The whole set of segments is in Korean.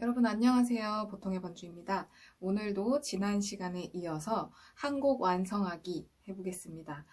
여러분 안녕하세요. 보통의 반주입니다. 오늘도 지난 시간에 이어서 한 곡 완성하기 해보겠습니다.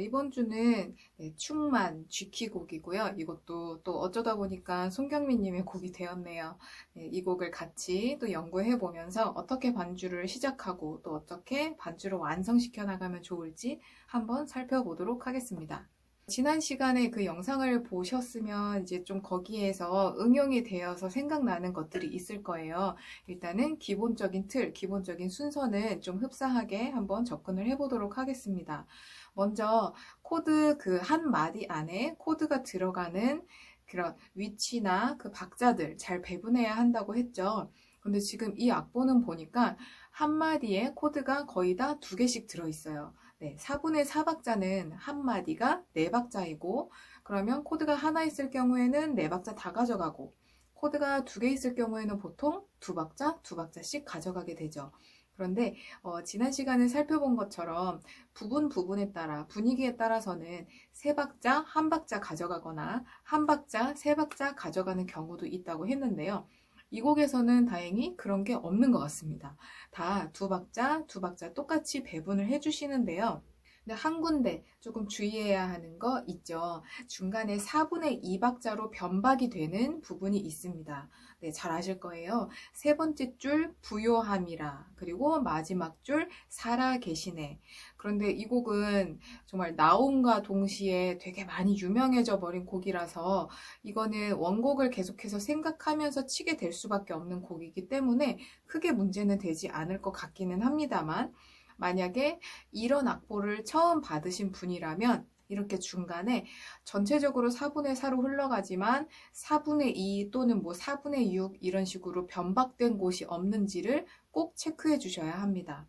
이번 주는 충만 G키 곡이고요. 이것도 또 어쩌다 보니까 손경민님의 곡이 되었네요. 이 곡을 같이 또 연구해 보면서 어떻게 반주를 시작하고 또 어떻게 반주를 완성시켜 나가면 좋을지 한번 살펴보도록 하겠습니다. 지난 시간에 그 영상을 보셨으면 이제 좀 거기에서 응용이 되어서 생각나는 것들이 있을 거예요. 일단은 기본적인 틀, 기본적인 순서는 좀 흡사하게 한번 접근을 해보도록 하겠습니다. 먼저 코드 그 한 마디 안에 코드가 들어가는 그런 위치나 그 박자들 잘 배분해야 한다고 했죠. 근데 지금 이 악보는 보니까 한 마디에 코드가 거의 다 2개씩 들어있어요. 4분의 4박자는 한 마디가 4박자이고, 그러면 코드가 하나 있을 경우에는 4박자 다 가져가고, 코드가 2개 있을 경우에는 보통 2박자, 2박자씩 가져가게 되죠. 그런데 지난 시간에 살펴본 것처럼 부분에 따라, 분위기에 따라서는 3박자, 1박자 가져가거나 1박자, 3박자 가져가는 경우도 있다고 했는데요. 이 곡에서는 다행히 그런 게 없는 것 같습니다. 다 2박자, 2박자 똑같이 배분을 해주시는데요. 근데 한 군데 조금 주의해야 하는 거 있죠. 중간에 4분의 2박자로 변박이 되는 부분이 있습니다. 네, 잘 아실 거예요. 세 번째 줄 부요함이라, 그리고 마지막 줄 살아계시네. 그런데 이 곡은 정말 나옴과 동시에 되게 많이 유명해져 버린 곡이라서 이거는 원곡을 계속해서 생각하면서 치게 될 수밖에 없는 곡이기 때문에 크게 문제는 되지 않을 것 같기는 합니다만, 만약에 이런 악보를 처음 받으신 분이라면 이렇게 중간에 전체적으로 4분의 4로 흘러가지만 4분의 2 또는 뭐 4분의 6 이런 식으로 변박된 곳이 없는지를 꼭 체크해 주셔야 합니다.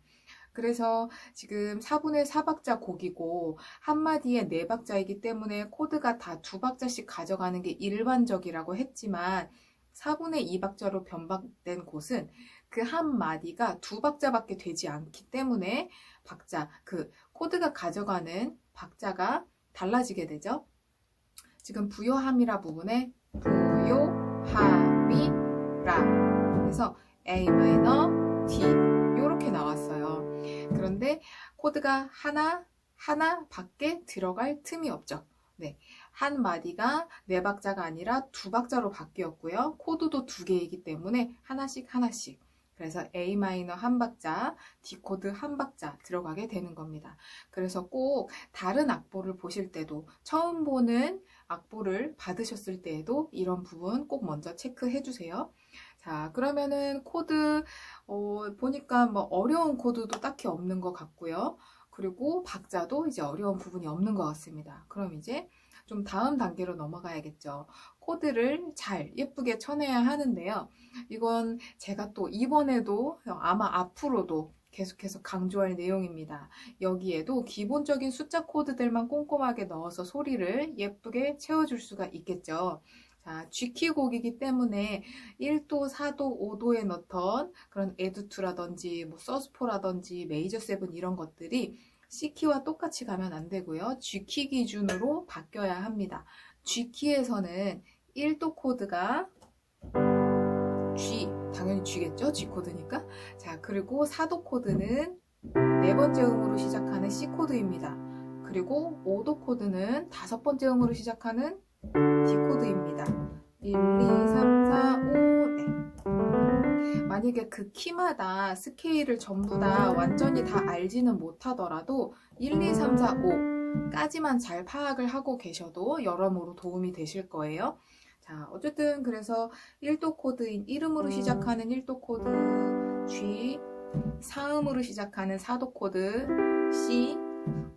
그래서 지금 4분의 4박자 곡이고 한마디에 4박자이기 때문에 코드가 다 2박자씩 가져가는 게 일반적이라고 했지만 4분의 2박자로 변박된 곳은 그 한 마디가 2박자밖에 되지 않기 때문에 박자, 그 코드가 가져가는 박자가 달라지게 되죠. 지금 부요함이라 부분에 부요함이라 그래서 A 마이너 D 이렇게 나왔어요. 그런데 코드가 하나 밖에 들어갈 틈이 없죠. 네, 한 마디가 4박자가 아니라 2박자로 바뀌었고요. 코드도 2개이기 때문에 하나씩 그래서 A 마이너 1박자, D 코드 1박자 들어가게 되는 겁니다. 그래서 꼭 다른 악보를 보실 때도, 처음 보는 악보를 받으셨을 때에도 이런 부분 꼭 먼저 체크해 주세요. 자, 그러면은 코드 보니까 뭐 어려운 코드도 딱히 없는 것 같고요. 그리고 박자도 이제 어려운 부분이 없는 것 같습니다. 그럼 이제 좀 다음 단계로 넘어가야겠죠. 코드를 잘 예쁘게 쳐내야 하는데요. 이건 제가 또 이번에도 아마 앞으로도 계속해서 강조할 내용입니다. 여기에도 기본적인 숫자 코드들만 꼼꼼하게 넣어서 소리를 예쁘게 채워줄 수가 있겠죠. 자, G키 곡이기 때문에 1도, 4도, 5도에 넣던 그런 에듀투라든지 뭐 서스포라든지 메이저 세븐 이런 것들이 C키와 똑같이 가면 안 되고요. G키 기준으로 바뀌어야 합니다. G키에서는 1도 코드가 G, 당연히 G겠죠? G 코드니까. 자, 그리고 4도 코드는 4번째 음으로 시작하는 C 코드입니다. 그리고 5도 코드는 5번째 음으로 시작하는 D 코드입니다. 1, 2, 3, 4, 5, 네. 만약에 그 키마다 스케일을 전부 다 완전히 다 알지는 못하더라도 1, 2, 3, 4, 5까지만 잘 파악을 하고 계셔도 여러모로 도움이 되실 거예요. 자, 어쨌든 그래서 1도 코드인 1음으로 시작하는 1도 코드 G, 4음으로 시작하는 4도 코드 C,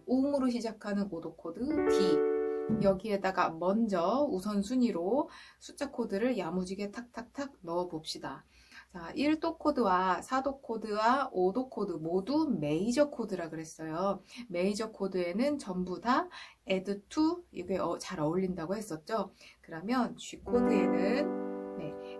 5음으로 시작하는 5도 코드 D, 여기에다가 먼저 우선순위로 숫자 코드를 야무지게 탁탁탁 넣어 봅시다. 자, 1도 코드와 4도 코드와 5도 코드 모두 메이저 코드라 그랬어요. 메이저 코드에는 전부 다 add to, 이게 잘 어울린다고 했었죠. 그러면 G 코드에는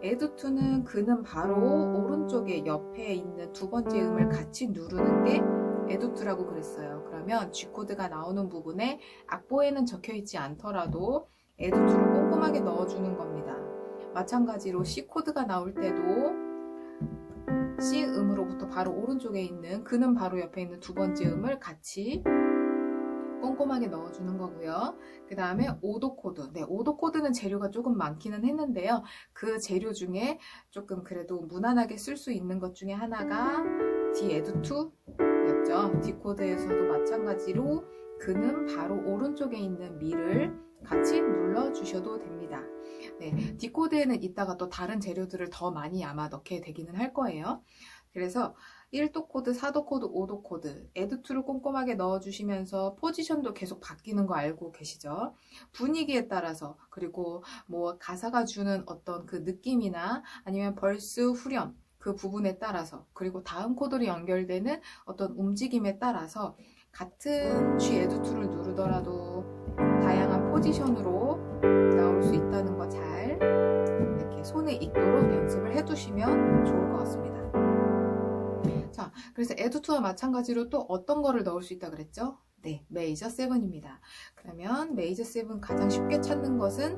add to는 그는 바로 오른쪽에 옆에 있는 2번째 음을 같이 누르는 게 add to라고 그랬어요. 그러면 G 코드가 나오는 부분에 악보에는 적혀 있지 않더라도 add to를 꼼꼼하게 넣어주는 겁니다. 마찬가지로 C 코드가 나올 때도 C 음으로부터 바로 오른쪽에 있는 그는 바로 옆에 있는 두 번째 음을 같이 꼼꼼하게 넣어주는 거고요. 그 다음에 오도 코드. 네, 오도 코드는 재료가 조금 많기는 했는데요. 그 재료 중에 조금 그래도 무난하게 쓸 수 있는 것 중에 하나가 D-Add2였죠. D 코드에서도 마찬가지로 그는 바로 오른쪽에 있는 미를 같이 눌러주셔도 됩니다. 네, D 코드에는 이따가 또 다른 재료들을 더 많이 아마 넣게 되기는 할 거예요. 그래서 1도 코드, 4도 코드, 5도 코드, add2를 꼼꼼하게 넣어주시면서 포지션도 계속 바뀌는 거 알고 계시죠? 분위기에 따라서, 그리고 뭐 가사가 주는 어떤 그 느낌이나 아니면 벌스, 후렴 그 부분에 따라서, 그리고 다음 코드로 연결되는 어떤 움직임에 따라서 같은 G add2를 누르더라도 다양한 포지션으로 나올 수 있다는 거 잘 이렇게 손에 익도록 연습을 해두시면 좋을 것 같습니다. 자, 그래서 add2와 마찬가지로 또 어떤 거를 넣을 수 있다 그랬죠? 네, 메이저 7입니다. 그러면 메이저 7 가장 쉽게 찾는 것은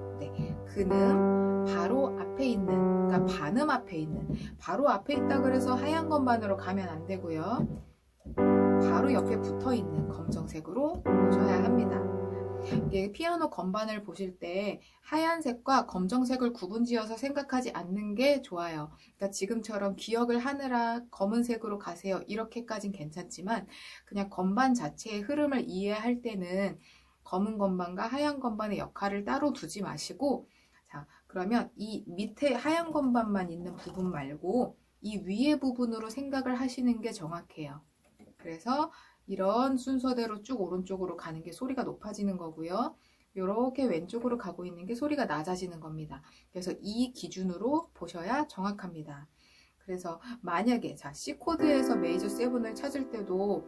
그는 바로 앞에 있는, 그러니까 반음 앞에 있는, 바로 앞에 있다 그래서 하얀 건반으로 가면 안 되고요. 바로 옆에 붙어 있는 검정색으로 보셔야 합니다. 이게 피아노 건반을 보실 때 하얀색과 검정색을 구분지어서 생각하지 않는 게 좋아요. 그러니까 지금처럼 기억을 하느라 검은색으로 가세요. 이렇게까진 괜찮지만 그냥 건반 자체의 흐름을 이해할 때는 검은 건반과 하얀 건반의 역할을 따로 두지 마시고, 자, 그러면 이 밑에 하얀 건반만 있는 부분 말고 이 위에 부분으로 생각을 하시는 게 정확해요. 그래서 이런 순서대로 쭉 오른쪽으로 가는 게 소리가 높아지는 거고요. 이렇게 왼쪽으로 가고 있는 게 소리가 낮아지는 겁니다. 그래서 이 기준으로 보셔야 정확합니다. 그래서 만약에 자 C 코드에서 메이저 7을 찾을 때도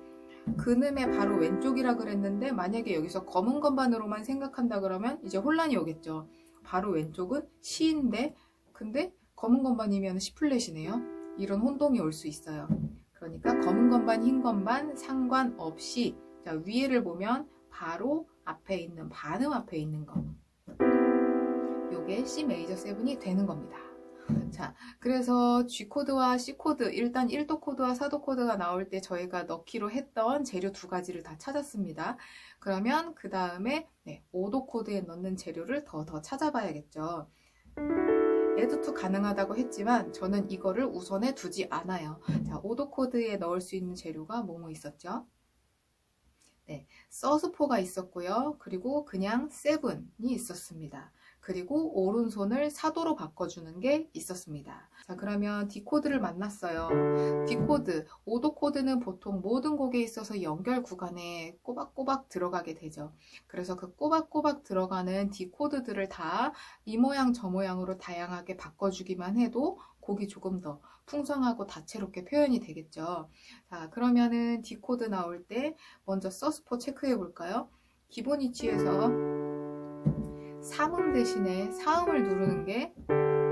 근음의 바로 왼쪽이라 그랬는데 만약에 여기서 검은 건반으로만 생각한다 그러면 이제 혼란이 오겠죠. 바로 왼쪽은 C인데 근데 검은 건반이면 C 플랫이네요. 이런 혼동이 올 수 있어요. 그러니까 검은 건반, 흰 건반 상관없이 자, 위에를 보면 바로 앞에 있는 반음 앞에 있는 거, 요게 C 메이저 7이 되는 겁니다. 자, 그래서 G 코드와 C 코드, 일단 1도 코드와 4도 코드가 나올 때 저희가 넣기로 했던 재료 두 가지를 다 찾았습니다. 그러면 그 다음에 5도 코드에 넣는 재료를 더 찾아봐야겠죠. add2 가능하다고 했지만 저는 이거를 우선에 두지 않아요. 자, 5도 코드에 넣을 수 있는 재료가 뭐뭐 있었죠? 네, 서스4가 있었고요. 그리고 그냥 7이 있었습니다. 그리고 오른손을 4도로 바꿔주는 게 있었습니다. 자, 그러면 D 코드를 만났어요. D 코드, 5도 코드는 보통 모든 곡에 있어서 연결 구간에 꼬박꼬박 들어가게 되죠. 그래서 그 꼬박꼬박 들어가는 D 코드들을 다 이 모양 저 모양으로 다양하게 바꿔주기만 해도 곡이 조금 더 풍성하고 다채롭게 표현이 되겠죠. 자, 그러면은 D 코드 나올 때 먼저 서스4 체크해 볼까요? 기본 위치에서 3음 대신에 4음을 누르는 게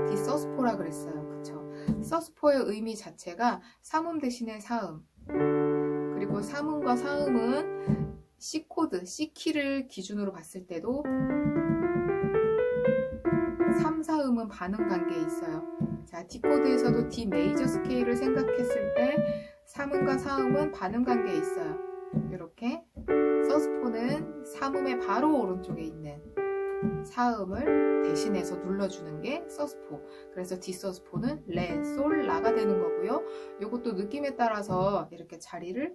D 서스4라 그랬어요. 그쵸? 서스4의 의미 자체가 3음 대신에 4음, 그리고 3음과 4음은 C 코드, C 키를 기준으로 봤을 때도 3, 4음은 반음 관계에 있어요. 자, D 코드에서도 D 메이저 스케일을 생각했을 때 3음과 4음은 반음 관계에 있어요. 이렇게 서스4는 3음의 바로 오른쪽에 있는 4음을 대신해서 눌러주는 게 서스4. 그래서 D 서스4는 레, 솔, 라가 되는 거고요. 이것도 느낌에 따라서 이렇게 자리를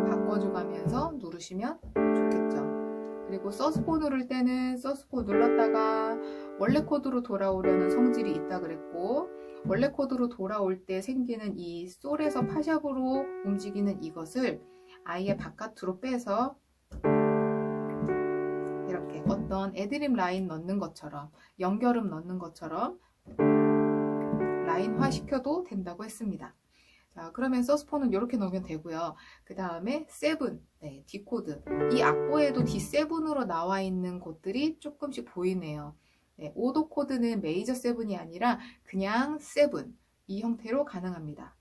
바꿔줘가면서 누르시면 좋겠죠. 그리고 서스4 누를 때는 서스4 눌렀다가 원래 코드로 돌아오려는 성질이 있다 그랬고, 원래 코드로 돌아올 때 생기는 이 솔에서 파샵으로 움직이는 이것을 아예 바깥으로 빼서 이렇게 어떤 애드립 라인 넣는 것처럼, 연결음 넣는 것처럼 라인화 시켜도 된다고 했습니다. 자, 그러면 서스4는 이렇게 넣으면 되고요. 그 다음에 7, D 코드. 이 악보에도 D7으로 나와 있는 곳들이 조금씩 보이네요. 5도 코드는 메이저 7이 아니라 그냥 7, 이 형태로 가능합니다.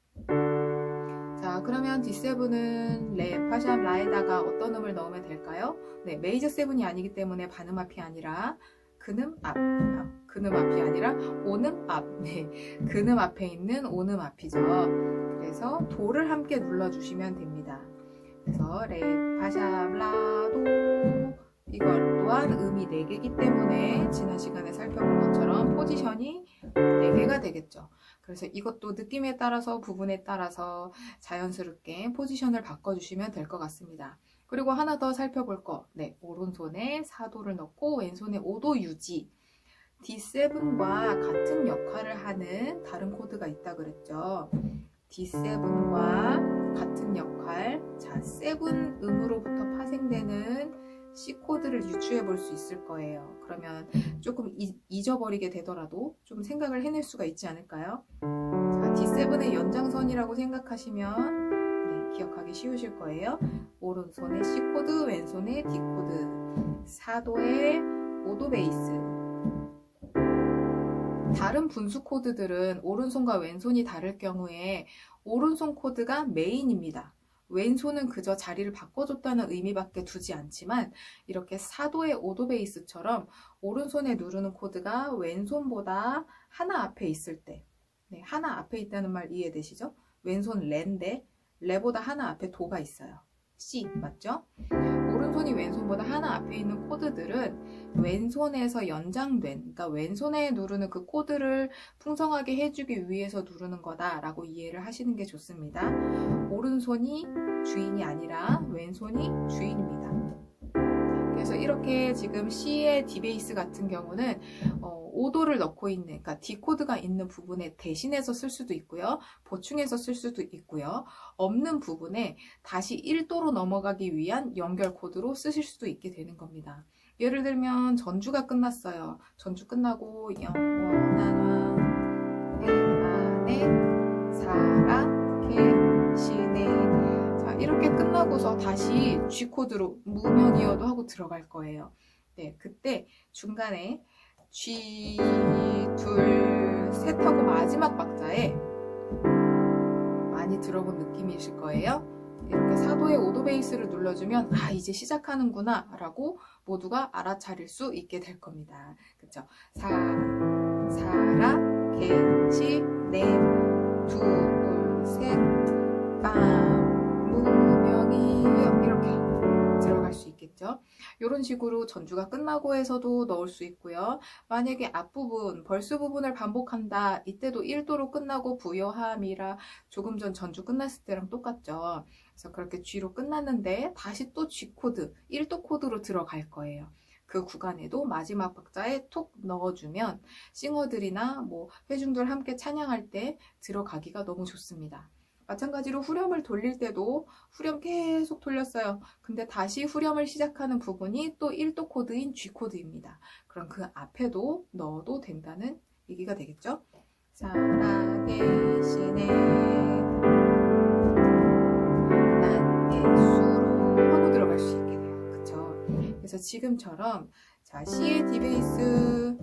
자, 그러면 D7은 레, 파샵, 라에다가 어떤 음을 넣으면 될까요? 네, 메이저 7이 아니기 때문에 반음 앞이 아니라 근음 앞, 근음 앞이 아니라 오음 앞. 네, 근음 앞에 있는 오음 앞이죠. 그래서 도를 함께 눌러주시면 됩니다. 그래서 레, 파샵, 라, 도 이것 또한 음이 4개이기 때문에 지난 시간에 살펴본 것처럼 포지션이 4개가 되겠죠. 그래서 이것도 느낌에 따라서 부분에 따라서 자연스럽게 포지션을 바꿔주시면 될 것 같습니다. 그리고 하나 더 살펴볼 거. 네, 오른손에 4도를 넣고 왼손에 5도 유지. D7과 같은 역할을 하는 다른 코드가 있다 그랬죠. D7과 같은 역할. 자, 7음으로부터 파생되는 C 코드를 유추해 볼 수 있을 거예요. 그러면 조금 잊어버리게 되더라도 좀 생각을 해낼 수가 있지 않을까요? 자, D7의 연장선이라고 생각하시면 네, 기억하기 쉬우실 거예요. 오른손에 C 코드, 왼손에 D 코드, 4도의 5도 베이스. 다른 분수 코드들은 오른손과 왼손이 다를 경우에 오른손 코드가 메인입니다. 왼손은 그저 자리를 바꿔줬다는 의미밖에 두지 않지만 이렇게 4도의 5도 베이스처럼 오른손에 누르는 코드가 왼손보다 하나 앞에 있을 때, 네, 하나 앞에 있다는 말 이해되시죠? 왼손 레인데 레보다 하나 앞에 도가 있어요. C 맞죠? 오른손이 왼손보다 하나 앞에 있는 코드들은 왼손에서 연장된, 그러니까 왼손에 누르는 그 코드를 풍성하게 해주기 위해서 누르는 거다라고 이해를 하시는 게 좋습니다. 오른손이 주인이 아니라 왼손이 주인입니다. 그래서 이렇게 지금 C의 D 베이스 같은 경우는 5도를 넣고 있는, 그러니까 D 코드가 있는 부분에 대신해서 쓸 수도 있고요. 보충해서 쓸 수도 있고요. 없는 부분에 다시 1도로 넘어가기 위한 연결 코드로 쓰실 수도 있게 되는 겁니다. 예를 들면 전주가 끝났어요. 전주 끝나고 영원한 왕 내 안에 살아계시네. 자, 이렇게 끝나고서 다시 G 코드로 무면이어도 하고 들어갈 거예요. 네, 그때 중간에 G, 둘, 셋 하고 마지막 박자에 많이 들어본 느낌이실 거예요. 이렇게 4도의 5도 베이스를 눌러주면 아, 이제 시작하는구나 라고 모두가 알아차릴 수 있게 될 겁니다. 그쵸? 살아계시네 둘, 셋, 무명이여 이렇게 들어갈 수 있겠죠. 이런 식으로 전주가 끝나고 해서도 넣을 수 있고요. 만약에 앞부분, 벌스 부분을 반복한다. 이때도 1도로 끝나고 부여함이라 조금 전 전주 끝났을 때랑 똑같죠. 그래서 그렇게 G로 끝났는데 다시 또 G 코드, 1도 코드로 들어갈 거예요. 그 구간에도 마지막 박자에 톡 넣어주면 싱어들이나 뭐 회중들 함께 찬양할 때 들어가기가 너무 좋습니다. 마찬가지로 후렴을 돌릴 때도 후렴 계속 돌렸어요. 근데 다시 후렴을 시작하는 부분이 또 1도 코드인 G 코드입니다. 그럼 그 앞에도 넣어도 된다는 얘기가 되겠죠? 살아계시네 난 예수로 하고 들어갈 수 있게 돼요. 그쵸? 그래서 지금처럼 자, C의 D 베이스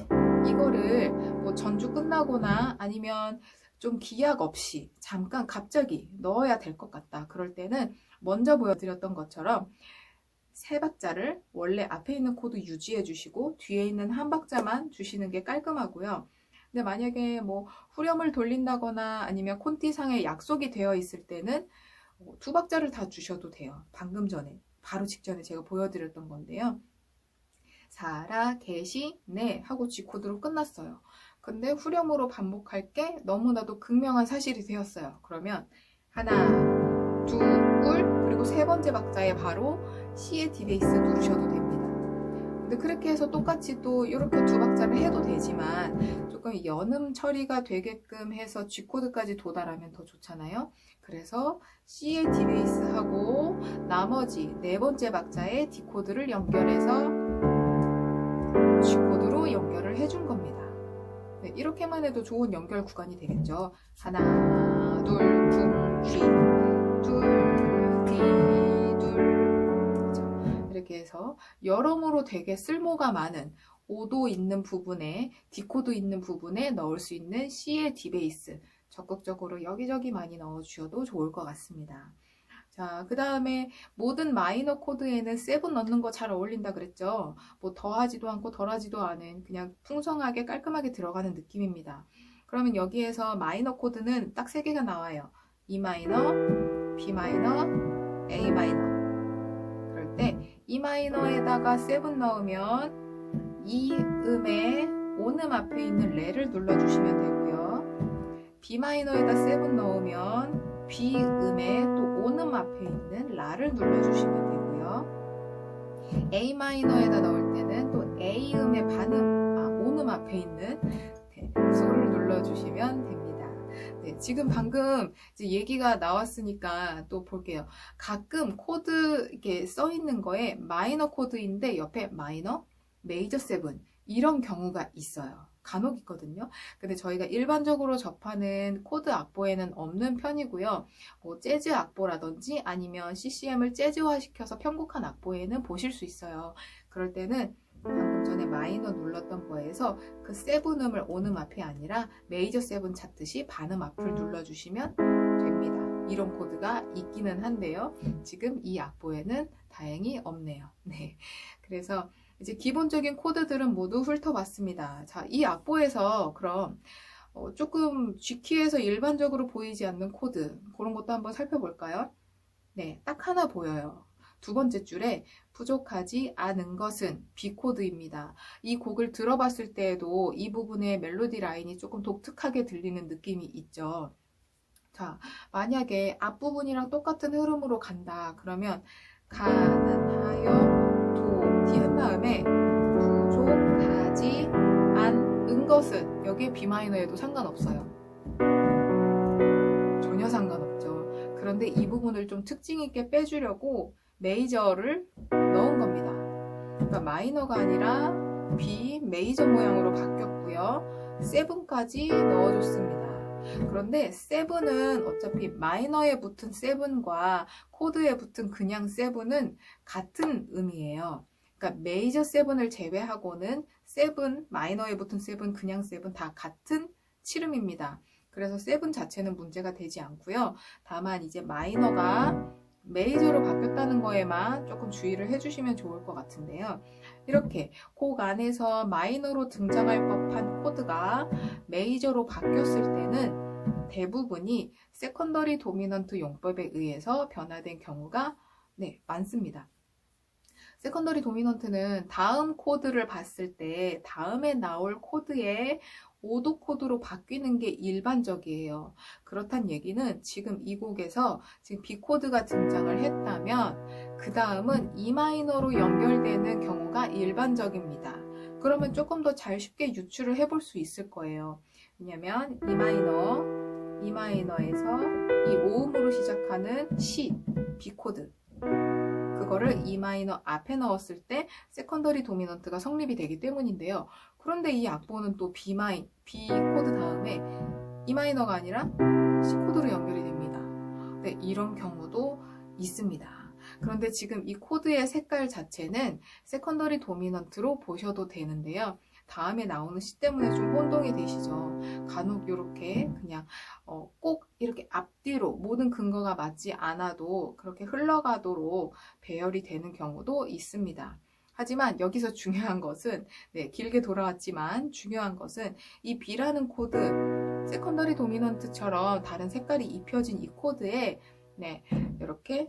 이거를 뭐 전주 끝나거나 아니면 좀 기약 없이 잠깐 갑자기 넣어야 될 것 같다. 그럴 때는 먼저 보여드렸던 것처럼 세 박자를 원래 앞에 있는 코드 유지해 주시고 뒤에 있는 한 박자만 주시는 게 깔끔하고요. 근데 만약에 뭐 후렴을 돌린다거나 아니면 콘티상에 약속이 되어 있을 때는 두 박자를 다 주셔도 돼요. 방금 전에 바로 직전에 제가 보여드렸던 건데요. 살아계시네 하고 G 코드로 끝났어요. 근데 후렴으로 반복할 게 너무나도 극명한 사실이 되었어요. 그러면 하나, 둘, 그리고 세 번째 박자에 바로 C의 D 베이스 누르셔도 됩니다. 근데 그렇게 해서 똑같이 또 이렇게 두 박자를 해도 되지만 조금 연음 처리가 되게끔 해서 G 코드까지 도달하면 더 좋잖아요. 그래서 C의 D 베이스하고 나머지 네 번째 박자에 D 코드를 연결해서 G 코드로 연결을 해준 겁니다. 네, 이렇게만 해도 좋은 연결 구간이 되겠죠. 하나, 둘, 쿵, 쥐, 둘, 귀, 둘. 그렇죠? 이렇게 해서 여러모로 되게 쓸모가 많은 5도 있는 부분에 D코드 있는 부분에 넣을 수 있는 C의 D 베이스 적극적으로 여기저기 많이 넣어주셔도 좋을 것 같습니다. 자, 그 다음에 모든 마이너 코드에는 7 넣는 거 잘 어울린다 그랬죠? 뭐 더하지도 않고 덜하지도 않은 그냥 풍성하게 깔끔하게 들어가는 느낌입니다. 그러면 여기에서 마이너 코드는 딱 3개가 나와요. E 마이너, B 마이너, A 마이너. 그럴 때 E 마이너에다가 7 넣으면 이 음의 오음 앞에 있는 레를 눌러주시면 되고요. B 마이너에다 7 넣으면 B 음의 또 오음 앞에 있는 라를 눌러주시면 되고요. A 마이너에다 넣을 때는 또 A 음의 오음 앞에 있는 소를 눌러주시면 됩니다. 네, 지금 방금 이제 얘기가 나왔으니까 또 볼게요. 가끔 코드 이렇게 써 있는 거에 마이너 코드인데 옆에 마이너, 메이저 7 이런 경우가 있어요. 간혹 있거든요. 근데 저희가 일반적으로 접하는 코드 악보에는 없는 편이고요. 뭐 재즈 악보라든지 아니면 CCM을 재즈화 시켜서 편곡한 악보에는 보실 수 있어요. 그럴 때는 방금 전에 마이너 눌렀던 거에서 그 7음을 오음 앞이 아니라 메이저 7 찾듯이 반음 앞을 눌러주시면 됩니다. 이런 코드가 있기는 한데요. 지금 이 악보에는 다행히 없네요. 네, 그래서 이제 기본적인 코드들은 모두 훑어봤습니다. 자, 이 악보에서 그럼 조금 G키에서 일반적으로 보이지 않는 코드 그런 것도 한번 살펴볼까요? 네, 딱 하나 보여요. 두 번째 줄에 부족하지 않은 것은 B 코드입니다. 이 곡을 들어봤을 때에도 이 부분의 멜로디 라인이 조금 독특하게 들리는 느낌이 있죠. 자, 만약에 앞부분이랑 똑같은 흐름으로 간다 그러면 가난하여 D 한 다음에 부족하지 않은 것은 여기에 B 마이너에도 상관없어요. 전혀 상관없죠. 그런데 이 부분을 좀 특징 있게 빼주려고 메이저를 넣은 겁니다. 그러니까 마이너가 아니라 B 메이저 모양으로 바뀌었고요. 7까지 넣어줬습니다. 그런데 7은 어차피 마이너에 붙은 7과 코드에 붙은 그냥 7은 같은 음이에요. 그러니까 메이저 7을 제외하고는 7, 마이너에 붙은 7, 그냥 7 다 같은 7음입니다. 그래서 7 자체는 문제가 되지 않고요. 다만 이제 마이너가 메이저로 바뀌었다는 거에만 조금 주의를 해주시면 좋을 것 같은데요. 이렇게 곡 안에서 마이너로 등장할 법한 코드가 메이저로 바뀌었을 때는 대부분이 세컨더리 도미넌트 용법에 의해서 변화된 경우가 많습니다. 세컨더리 도미넌트는 다음 코드를 봤을 때 다음에 나올 코드의 오도 코드로 바뀌는 게 일반적이에요. 그렇단 얘기는 지금 이 곡에서 지금 B 코드가 등장을 했다면 그 다음은 E 마이너로 연결되는 경우가 일반적입니다. 그러면 조금 더 잘 쉽게 유추를 해볼 수 있을 거예요. 왜냐면 E 마이너에서 이 오음으로 시작하는 C, B 코드 그거를 E 마이너 앞에 넣었을 때 세컨더리 도미넌트가 성립이 되기 때문인데요. 그런데 이 악보는 또 B 코드 다음에 E 마이너가 아니라 C 코드로 연결이 됩니다. 네, 이런 경우도 있습니다. 그런데 지금 이 코드의 색깔 자체는 세컨더리 도미넌트로 보셔도 되는데요. 다음에 나오는 C 때문에 좀 혼동이 되시죠. 간혹 이렇게 그냥 꼭 이렇게 앞뒤로 모든 근거가 맞지 않아도 그렇게 흘러가도록 배열이 되는 경우도 있습니다. 하지만 여기서 중요한 것은 길게 돌아왔지만 중요한 것은 이 B라는 코드 세컨더리 도미넌트처럼 다른 색깔이 입혀진 이 코드에 이렇게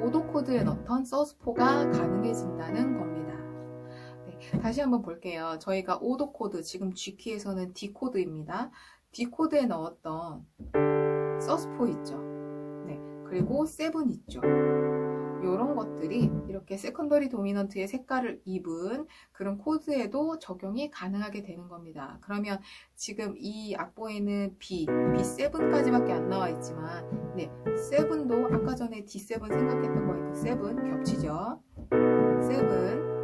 오도 코드에 넣던 서스포가 가능해진다는 겁니다. 다시 한번 볼게요. 저희가 오도 코드, 지금 G키에서는 D 코드입니다. D 코드에 넣었던 서스포 있죠. 그리고 7 있죠. 이런 것들이 이렇게 세컨더리 도미넌트의 색깔을 입은 그런 코드에도 적용이 가능하게 되는 겁니다. 그러면 지금 이 악보에는 B7까지밖에 안 나와 있지만 7도 아까 전에 D7 생각했던 거에 그 7 겹치죠. 7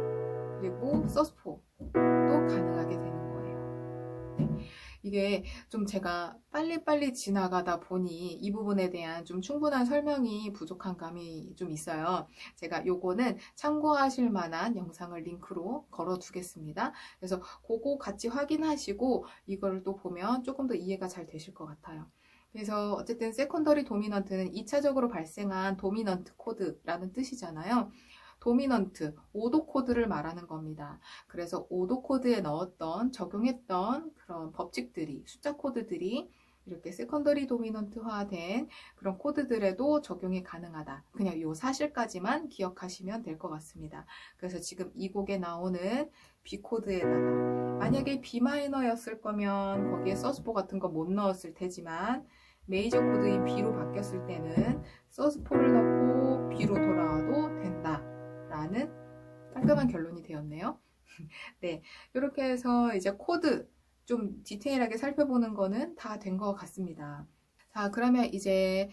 그리고 서스포도 가능하게 되는 거예요. 이게 좀 제가 빨리빨리 지나가다 보니 이 부분에 대한 좀 충분한 설명이 부족한 감이 좀 있어요. 제가 요거는 참고하실 만한 영상을 링크로 걸어 두겠습니다. 그래서 그거 같이 확인하시고 이걸 또 보면 조금 더 이해가 잘 되실 것 같아요. 그래서 어쨌든 세컨더리 도미넌트는 2차적으로 발생한 도미넌트 코드라는 뜻이잖아요. 도미넌트, 오도 코드를 말하는 겁니다. 그래서 오도 코드에 넣었던, 적용했던 그런 법칙들이, 숫자 코드들이 이렇게 세컨더리 도미넌트화된 그런 코드들에도 적용이 가능하다. 그냥 이 사실까지만 기억하시면 될 것 같습니다. 그래서 지금 이 곡에 나오는 B 코드에다가 만약에 B 마이너였을 거면 거기에 서스포 같은 거 못 넣었을 테지만 메이저 코드인 B로 바뀌었을 때는 서스포를 넣고 B로 돌아와도 된다 라는 깔끔한 결론이 되었네요. 네, 이렇게 해서 이제 코드 좀 디테일하게 살펴보는 거는 다 된 것 같습니다. 자, 그러면 이제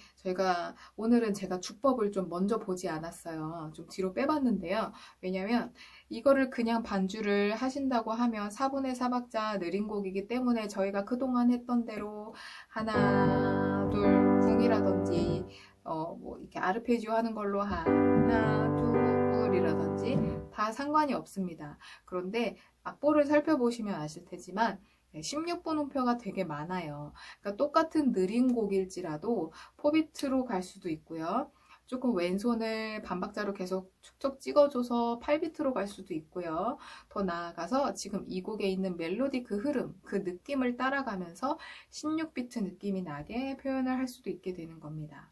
오늘은 제가 주법을 좀 먼저 보지 않았어요. 좀 뒤로 빼봤는데요. 왜냐면 이거를 그냥 반주를 하신다고 하면 4분의 4박자 느린 곡이기 때문에 저희가 그동안 했던 대로 하나, 둘, 쿵이라든지 뭐 이렇게 아르페지오 하는 걸로 하나, 둘이라든지 다 상관이 없습니다. 그런데 악보를 살펴보시면 아실 테지만 16분 음표가 되게 많아요. 그러니까 똑같은 느린 곡일지라도 포비트로 갈 수도 있고요. 조금 왼손을 반박자로 계속 툭툭 찍어줘서 8비트로 갈 수도 있고요. 더 나아가서 지금 이 곡에 있는 멜로디 그 흐름, 그 느낌을 따라가면서 16비트 느낌이 나게 표현을 할 수도 있게 되는 겁니다.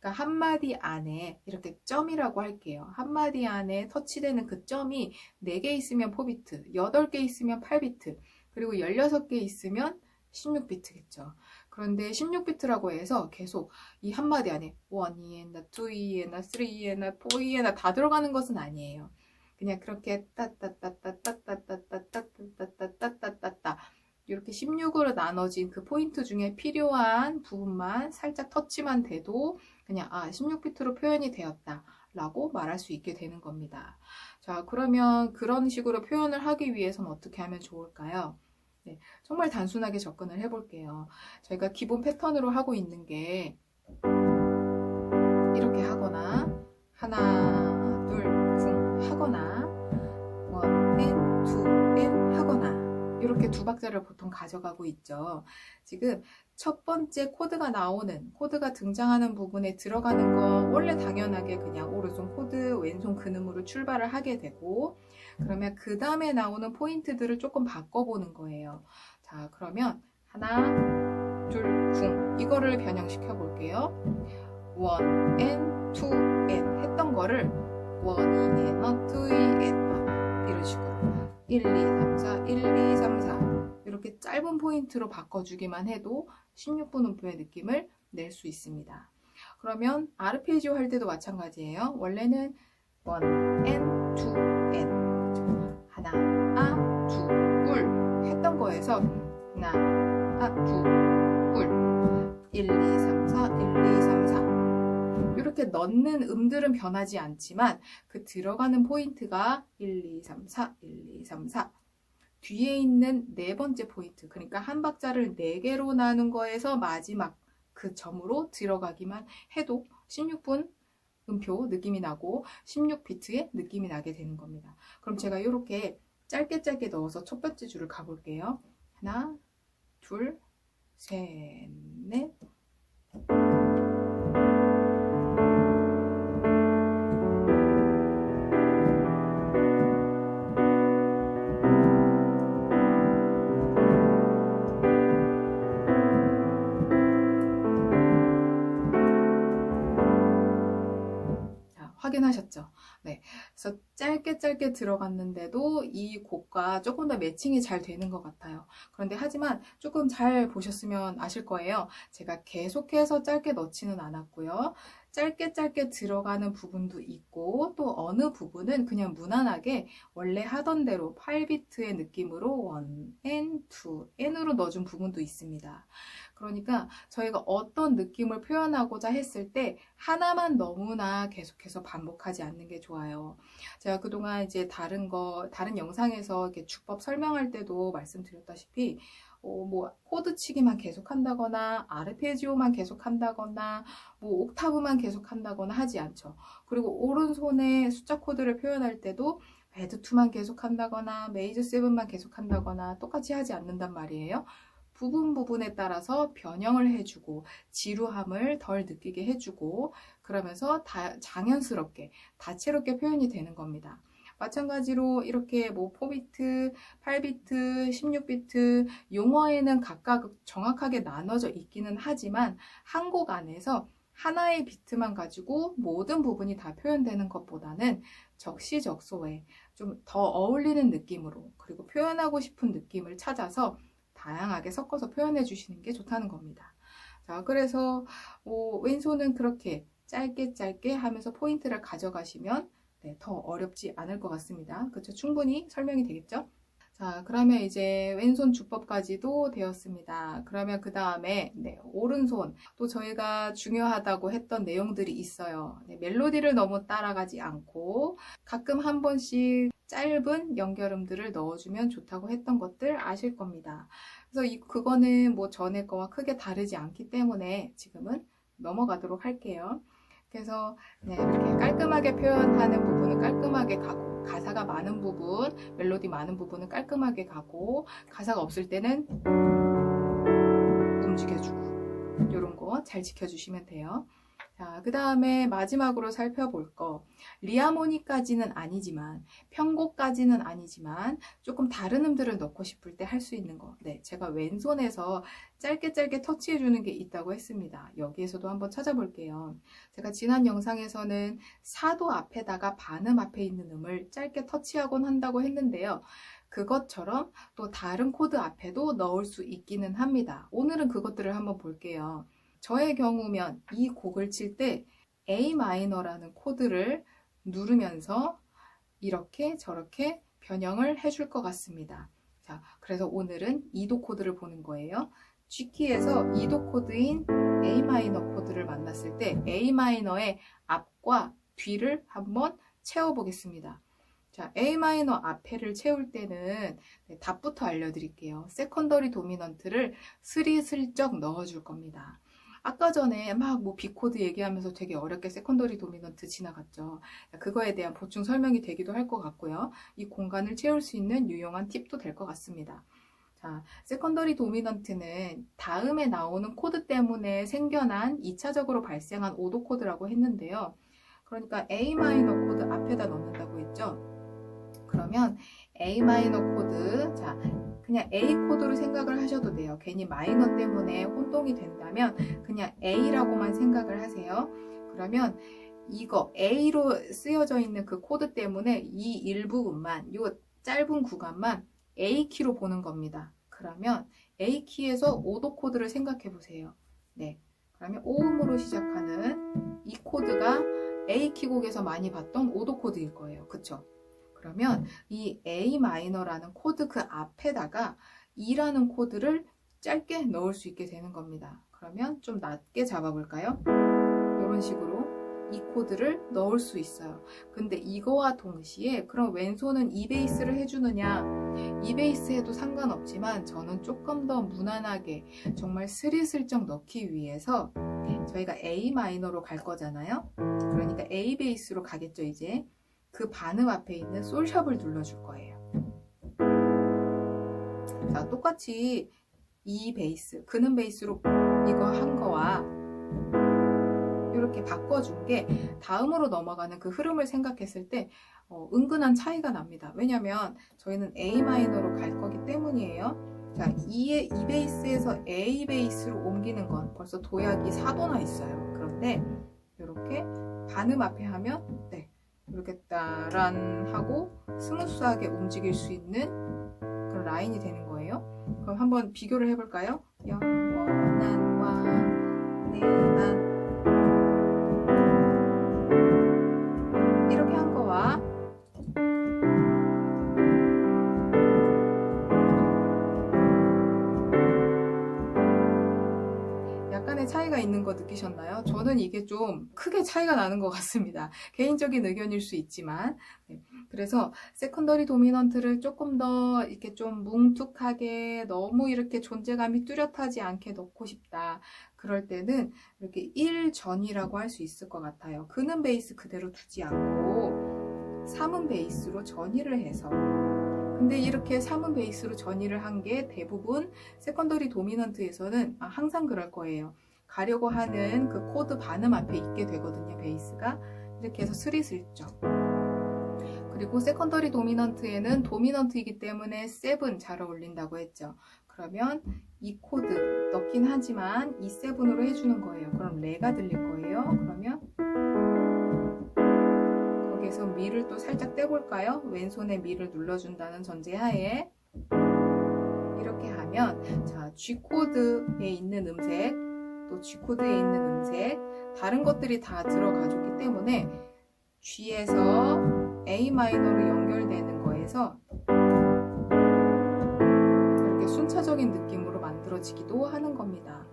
그러니까 한마디 안에 이렇게 점이라고 할게요. 한마디 안에 터치되는 그 점이 4개 있으면 4비트, 8개 있으면 8비트, 그리고 16개 있으면 16비트겠죠. 그런데 16비트라고 해서 계속 이 한마디 안에 1이에나 2이에나 3이에나 4이에나 다 들어가는 것은 아니에요. 그냥 그렇게 따따따따따따따따따따따따따따 이렇게 16으로 나눠진 그 포인트 중에 필요한 부분만 살짝 터치만 돼도 그냥 16비트로 표현이 되었다 라고 말할 수 있게 되는 겁니다. 자, 그러면 그런 식으로 표현을 하기 위해서는 어떻게 하면 좋을까요? 네, 정말 단순하게 접근을 해볼게요. 저희가 기본 패턴으로 하고 있는 게 이렇게 하거나 하나, 둘, 쿵 하거나 원, 앤, 투, 앤 하거나 이렇게 2박자를 보통 가져가고 있죠. 지금 첫 번째 코드가 등장하는 부분에 들어가는 거 원래 당연하게 그냥 오른손 코드, 왼손 근음으로 출발을 하게 되고 그러면 그 다음에 나오는 포인트들을 조금 바꿔보는 거예요. 자, 그러면 하나, 둘, 쿵 이거를 변형시켜 볼게요. 원, 앤, 투, 앤 했던 거를 원이 앤, 투이 앤 이런 식으로 1, 2, 3, 4, 1, 2, 3, 4 이렇게 짧은 포인트로 바꿔주기만 해도 16분 음표의 느낌을 낼 수 있습니다. 그러면 아르페지오 할 때도 마찬가지예요. 원래는 1, N, 2, N 하나, 둘, 꿀 했던 거에서 하나, 둘, 꿀 1, 2, 3, 4, 1, 2, 3, 4 이렇게 넣는 음들은 변하지 않지만 그 들어가는 포인트가 1, 2, 3, 4, 1, 2, 3, 4 뒤에 있는 4번째 포인트 그러니까 한 박자를 4개로 나눈 거에서 마지막 그 점으로 들어가기만 해도 16분 음표 느낌이 나고 16비트의 느낌이 나게 되는 겁니다. 그럼 제가 이렇게 짧게 넣어서 첫 번째 줄을 가볼게요. 하나, 둘, 셋, 넷 확인하셨죠? 네. 그래서 짧게 들어갔는데도 이 곡과 조금 더 매칭이 잘 되는 것 같아요. 그런데 하지만 조금 잘 보셨으면 아실 거예요. 제가 계속해서 짧게 넣지는 않았고요. 짧게 들어가는 부분도 있고 또 어느 부분은 그냥 무난하게 원래 하던 대로 8비트의 느낌으로 1, N, 2, N으로 넣어준 부분도 있습니다. 그러니까 저희가 어떤 느낌을 표현하고자 했을 때 하나만 너무나 계속해서 반복하지 않는 게 좋아요. 제가 그동안 이제 다른 영상에서 이렇게 주법 설명할 때도 말씀드렸다시피 뭐 코드 치기만 계속 한다거나 아르페지오만 계속 한다거나 뭐 옥타브만 계속 한다거나 하지 않죠. 그리고 오른손에 숫자 코드를 표현할 때도 배드2만 계속 한다거나 메이저 7만 계속 한다거나 똑같이 하지 않는단 말이에요. 부분에 따라서 변형을 해주고 지루함을 덜 느끼게 해주고 그러면서 장연스럽게 다채롭게 표현이 되는 겁니다. 마찬가지로 이렇게 뭐 4비트, 8비트, 16비트 용어에는 각각 정확하게 나눠져 있기는 하지만 한 곡 안에서 하나의 비트만 가지고 모든 부분이 다 표현되는 것보다는 적시적소에 좀 더 어울리는 느낌으로 그리고 표현하고 싶은 느낌을 찾아서 다양하게 섞어서 표현해 주시는 게 좋다는 겁니다. 자, 그래서 왼손은 그렇게 짧게 하면서 포인트를 가져가시면 네, 더 어렵지 않을 것 같습니다. 그렇죠? 충분히 설명이 되겠죠? 자, 그러면 이제 왼손 주법까지도 되었습니다. 그러면 그 다음에 네, 오른손 또 저희가 중요하다고 했던 내용들이 있어요. 네, 멜로디를 너무 따라가지 않고 가끔 한 번씩 짧은 연결음들을 넣어주면 좋다고 했던 것들 아실 겁니다. 그래서 그거는 뭐 전에 거와 크게 다르지 않기 때문에 지금은 넘어가도록 할게요. 그래서 네, 이렇게 깔끔하게 표현하는 부분은 깔끔하게 가고 가사가 많은 부분, 멜로디 많은 부분은 깔끔하게 가고 가사가 없을 때는 움직여주고 이런 거 잘 지켜주시면 돼요. 자, 그 다음에 마지막으로 살펴볼 거 리하모니까지는 아니지만 편곡까지는 아니지만 조금 다른 음들을 넣고 싶을 때 할 수 있는 거 네, 제가 왼손에서 짧게 터치해 주는 게 있다고 했습니다. 여기에서도 한번 찾아볼게요. 제가 지난 영상에서는 사도 앞에다가 반음 앞에 있는 음을 짧게 터치하곤 한다고 했는데요. 그것처럼 또 다른 코드 앞에도 넣을 수 있기는 합니다. 오늘은 그것들을 한번 볼게요. 저의 경우면 이 곡을 칠 때 A 마이너라는 코드를 누르면서 이렇게 저렇게 변형을 해줄 것 같습니다. 자, 그래서 오늘은 2도 코드를 보는 거예요. G키에서 2도 코드인 A 마이너 코드를 만났을 때 A 마이너의 앞과 뒤를 한번 채워보겠습니다. 자, A 마이너 앞에를 채울 때는 답부터 알려드릴게요. 세컨더리 도미넌트를 스리슬쩍 넣어줄 겁니다. 아까 전에 막 뭐 B코드 얘기하면서 되게 어렵게 세컨더리 도미넌트 지나갔죠. 그거에 대한 보충 설명이 되기도 할 것 같고요. 이 공간을 채울 수 있는 유용한 팁도 될 것 같습니다. 자, 세컨더리 도미넌트는 다음에 나오는 코드 때문에 생겨난 2차적으로 발생한 오도 코드라고 했는데요. 그러니까 A 마이너 코드 앞에다 넣는다고 했죠. 그러면 A 마이너 코드, 자, 그냥 A 코드로 생각을 하셔도 돼요. 괜히 마이너 때문에 혼동이 된다면 그냥 A라고만 생각을 하세요. 그러면 이거 A로 쓰여져 있는 그 코드 때문에 이 일부분만, 이 짧은 구간만 A키로 보는 겁니다. 그러면 A키에서 5도 코드를 생각해 보세요. 네, 그러면 5음으로 시작하는 이 코드가 A키 곡에서 많이 봤던 5도 코드일 거예요. 그쵸? 그러면 이 A 마이너라는 코드 그 앞에다가 2라는 코드를 짧게 넣을 수 있게 되는 겁니다. 그러면 좀 낮게 잡아볼까요? 이런 식으로 이 코드를 넣을 수 있어요. 근데 이거와 동시에 그럼 왼손은 E 베이스를 해주느냐? E 베이스 해도 상관없지만 저는 조금 더 무난하게 정말 스리슬쩍 넣기 위해서 저희가 A 마이너로 갈 거잖아요. 그러니까 A 베이스로 가겠죠 이제. 그 반음 앞에 있는 솔샵을 눌러줄 거예요. 자, 똑같이 E 베이스, 근음 베이스로 이거 한 거와 이렇게 바꿔준 게 다음으로 넘어가는 그 흐름을 생각했을 때 은근한 차이가 납니다. 왜냐면 저희는 A 마이너로 갈 거기 때문이에요. 자, E 베이스에서 A 베이스로 옮기는 건 벌써 도약이 4도나 있어요. 그런데 이렇게 반음 앞에 하면 네, 이렇게 따란 하고 스무스하게 움직일 수 있는 그런 라인이 되는 거예요. 그럼 한번 비교를 해볼까요? 영원한 왕, 내 안. 이렇게 한 거와 약간의 차이가 있는 거 느끼셨나요? 저는 이게 좀 크게 차이가 나는 것 같습니다. 개인적인 의견일 수 있지만 네. 그래서 세컨더리 도미넌트를 조금 더 이렇게 좀 뭉툭하게 너무 이렇게 존재감이 뚜렷하지 않게 넣고 싶다. 그럴 때는 이렇게 1전이라고 할 수 있을 것 같아요. 근음 베이스 그대로 두지 않고 3음 베이스로 전이를 해서 근데 이렇게 3음 베이스로 전이를 한 게 대부분 세컨더리 도미넌트에서는 항상 그럴 거예요. 가려고 하는 그 코드 반음 앞에 있게 되거든요, 베이스가. 이렇게 해서 스릿을 있죠. 그리고 세컨더리 도미넌트에는 도미넌트이기 때문에 7 잘 어울린다고 했죠. 그러면 이 코드 넣긴 하지만 이 7으로 해주는 거예요. 그럼 레가 들릴 거예요. 그러면 거기에서 미를 또 살짝 떼볼까요? 왼손에 미를 눌러준다는 전제하에 이렇게 하면 자, G 코드에 있는 음색, 또 G 코드에 있는 음색, 다른 것들이 다 들어가줬기 때문에 G에서 A 마이너로 연결되는 거에서 이렇게 순차적인 느낌으로 만들어지기도 하는 겁니다.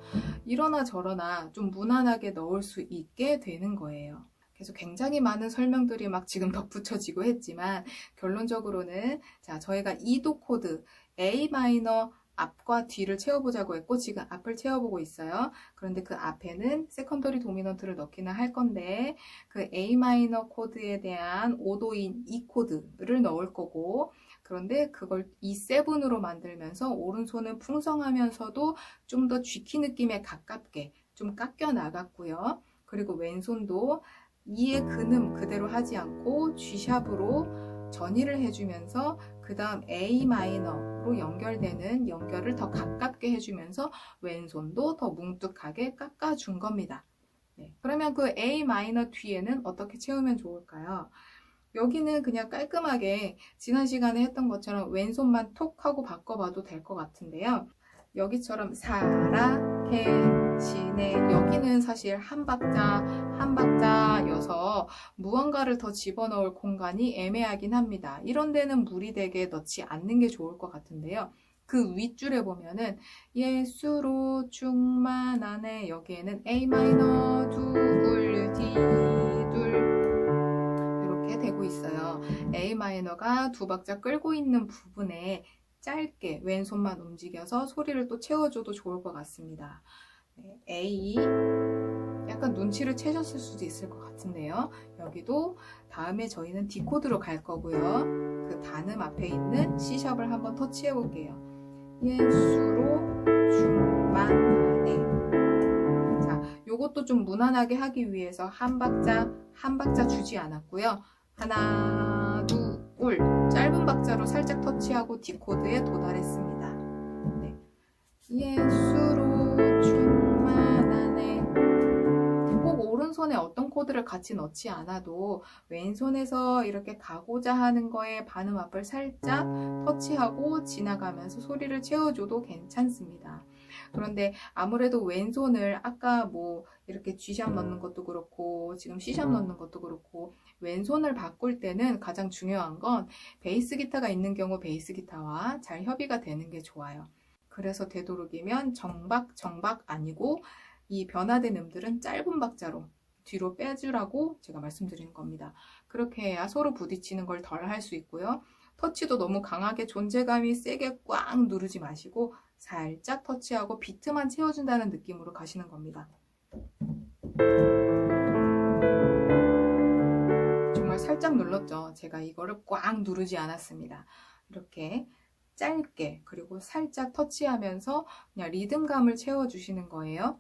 이러나 저러나 좀 무난하게 넣을 수 있게 되는 거예요. 그래서 굉장히 많은 설명들이 막 지금 덧붙여지고 했지만 결론적으로는 자, 저희가 2도 코드 A 마이너 앞과 뒤를 채워보자고 했고 지금 앞을 채워보고 있어요. 그런데 그 앞에는 세컨더리 도미넌트를 넣기는 할 건데 그 A 마이너 코드에 대한 5도인 E 코드를 넣을 거고 그런데 그걸 E7으로 만들면서 오른손은 풍성하면서도 좀 더 G키 느낌에 가깝게 좀 깎여 나갔고요. 그리고 왼손도 E의 근음 그대로 하지 않고 G샵으로 전이를 해주면서 그 다음 A 마이너로 연결되는 연결을 더 가깝게 해주면서 왼손도 더 뭉툭하게 깎아준 겁니다. 네, 그러면 그 A 마이너 뒤에는 어떻게 채우면 좋을까요? 여기는 그냥 깔끔하게 지난 시간에 했던 것처럼 왼손만 톡 하고 바꿔봐도 될 것 같은데요. 여기처럼 살아계시네 여기는 사실 한 박자여서 무언가를 더 집어넣을 공간이 애매하긴 합니다. 이런 데는 무리되게 넣지 않는 게 좋을 것 같은데요. 그 윗줄에 보면은 예수로 충만하네 여기에는 A 마이너 둘 D 둘 이렇게 되고 있어요. A 마이너가 두 박자 끌고 있는 부분에 짧게 왼손만 움직여서 소리를 또 채워줘도 좋을 것 같습니다. 네, A 약간 눈치를 채셨을 수도 있을 것 같은데요. 여기도 다음에 저희는 D 코드로 갈 거고요. 그 단음 앞에 있는 C샵을 한번 터치해 볼게요. 예수로 충만하네. 자, 요것도 좀 무난하게 하기 위해서 한 박자 주지 않았고요. 하나, 둘, 짧은 박자로 살짝 터치하고 D 코드에 도달했습니다. 네. 예수로 충만하네. 꼭 오른손에 어떤 코드를 같이 넣지 않아도 왼손에서 이렇게 가고자 하는 거에 반음 앞을 살짝 터치하고 지나가면서 소리를 채워줘도 괜찮습니다. 그런데 아무래도 왼손을 아까 뭐 이렇게 G샵 넣는 것도 그렇고 지금 C샵 넣는 것도 그렇고 왼손을 바꿀 때는 가장 중요한 건 베이스 기타가 있는 경우 베이스 기타와 잘 협의가 되는 게 좋아요. 그래서 되도록이면 정박 아니고 이 변화된 음들은 짧은 박자로 뒤로 빼주라고 제가 말씀드리는 겁니다. 그렇게 해야 서로 부딪히는 걸 덜 할 수 있고요. 터치도 너무 강하게 존재감이 세게 꽉 누르지 마시고 살짝 터치하고 비트만 채워준다는 느낌으로 가시는 겁니다. 정말 살짝 눌렀죠. 제가 이거를 꽉 누르지 않았습니다. 이렇게 짧게 그리고 살짝 터치하면서 그냥 리듬감을 채워주시는 거예요.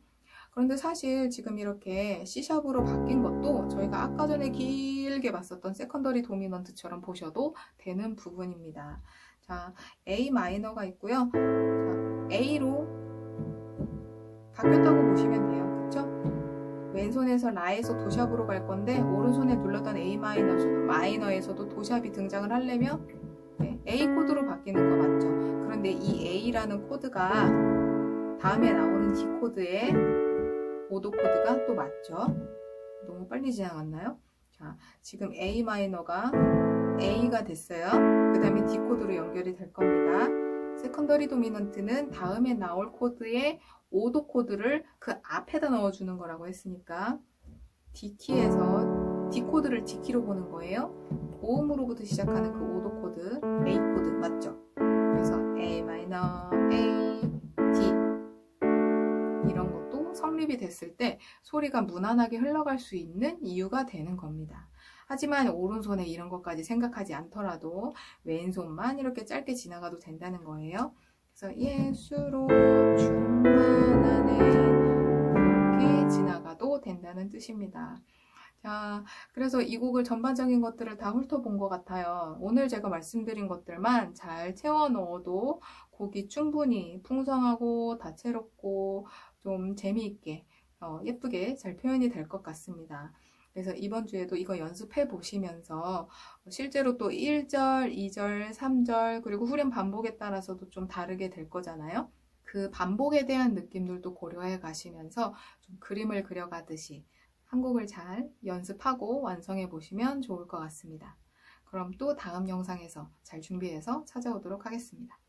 그런데 사실 지금 이렇게 C샵으로 바뀐 것도 저희가 아까 전에 길게 봤었던 세컨더리 도미넌트처럼 보셔도 되는 부분입니다. 자, A 마이너가 있고요. 자, A로 바뀌었다고 보시면 돼요. 그쵸? 왼손에서 라에서 도샵으로 갈 건데 오른손에 눌렀던 A 마이너에서도 도샵이 등장을 하려면 네, A 코드로 바뀌는 거 맞죠? 그런데 이 A라는 코드가 다음에 나오는 D 코드에 5도 코드가 또 맞죠? 너무 빨리 지나갔나요? 자, 지금 A 마이너가 A가 됐어요. 그 다음에 D 코드로 연결이 될 겁니다. 세컨더리 도미넌트는 다음에 나올 코드에 5도 코드를 그 앞에다 넣어주는 거라고 했으니까 D키에서 D 코드를 D키로 보는 거예요. 고음으로부터 시작하는 그 5도 코드, A 코드 맞죠? 그래서 A 마이너, A, D 이런 것도 성립이 됐을 때 소리가 무난하게 흘러갈 수 있는 이유가 되는 겁니다. 하지만 오른손에 이런 것까지 생각하지 않더라도 왼손만 이렇게 짧게 지나가도 된다는 거예요. 그래서 예수로 충만하네 이렇게 지나가도 된다는 뜻입니다. 자, 그래서 이 곡을 전반적인 것들을 다 훑어본 것 같아요. 오늘 제가 말씀드린 것들만 잘 채워 넣어도 곡이 충분히 풍성하고 다채롭고 좀 재미있게 예쁘게 잘 표현이 될 것 같습니다. 그래서 이번 주에도 이거 연습해 보시면서 실제로 또 1절, 2절, 3절 그리고 후렴 반복에 따라서도 좀 다르게 될 거잖아요. 그 반복에 대한 느낌들도 고려해 가시면서 좀 그림을 그려가듯이 한 곡을 잘 연습하고 완성해 보시면 좋을 것 같습니다. 그럼 또 다음 영상에서 잘 준비해서 찾아오도록 하겠습니다.